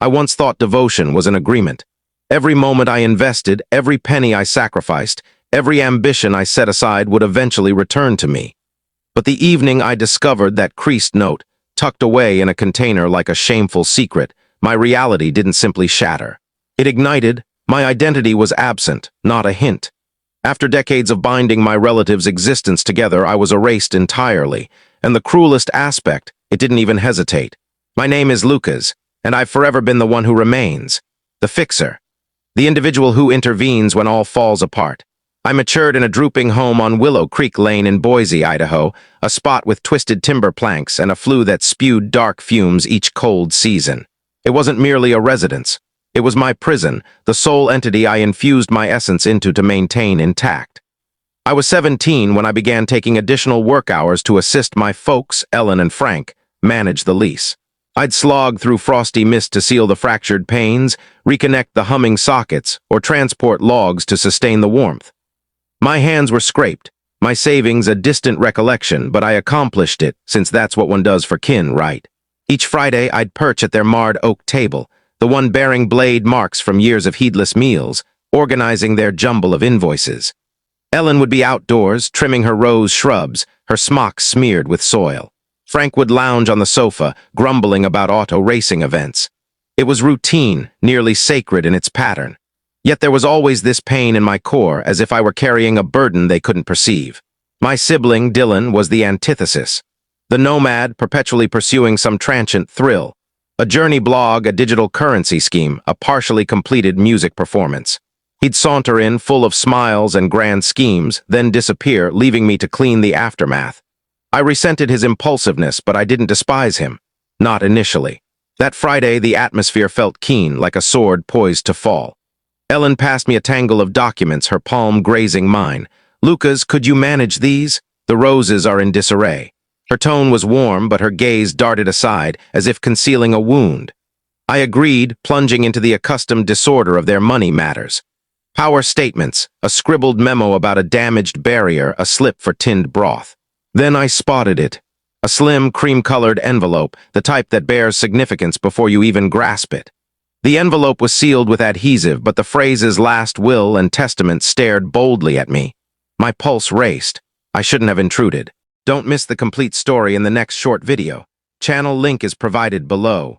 I once thought devotion was an agreement. Every moment I invested, every penny I sacrificed, every ambition I set aside would eventually return to me. But the evening I discovered that creased note, tucked away in a container like a shameful secret, my reality didn't simply shatter. It ignited. My identity was absent, not a hint. After decades of binding my relatives' existence together, I was erased entirely, and the cruelest aspect, it didn't even hesitate. My name is Lucas, and I've forever been the one who remains, the fixer, the individual who intervenes when all falls apart. I matured in a drooping home on Willow Creek Lane in Boise, Idaho, a spot with twisted timber planks and a flue that spewed dark fumes each cold season. It wasn't merely a residence. It was my prison, the sole entity I infused my essence into to maintain intact. I was 17 when I began taking additional work hours to assist my folks, Ellen and Frank, manage the lease. I'd slog through frosty mist to seal the fractured panes, reconnect the humming sockets, or transport logs to sustain the warmth. My hands were scraped, my savings a distant recollection, but I accomplished it, since that's what one does for kin, right? Each Friday, I'd perch at their marred oak table, the one bearing blade marks from years of heedless meals, organizing their jumble of invoices. Ellen would be outdoors, trimming her rose shrubs, her smock smeared with soil. Frank would lounge on the sofa, grumbling about auto racing events. It was routine, nearly sacred in its pattern. Yet there was always this pain in my core, as if I were carrying a burden they couldn't perceive. My sibling, Dylan, was the antithesis. The nomad, perpetually pursuing some transient thrill. A journey blog, a digital currency scheme, a partially completed music performance. He'd saunter in, full of smiles and grand schemes, then disappear, leaving me to clean the aftermath. I resented his impulsiveness, but I didn't despise him. Not initially. That Friday, the atmosphere felt keen, like a sword poised to fall. Ellen passed me a tangle of documents, her palm grazing mine. "Lucas, could you manage these? The roses are in disarray." Her tone was warm, but her gaze darted aside, as if concealing a wound. I agreed, plunging into the accustomed disorder of their money matters. Power statements, a scribbled memo about a damaged barrier, a slip for tinned broth. Then I spotted it. A slim, cream-colored envelope, the type that bears significance before you even grasp it. The envelope was sealed with adhesive, but the phrases last will and testament stared boldly at me. My pulse raced. I shouldn't have intruded. Don't miss the complete story in the next short video. Channel link is provided below.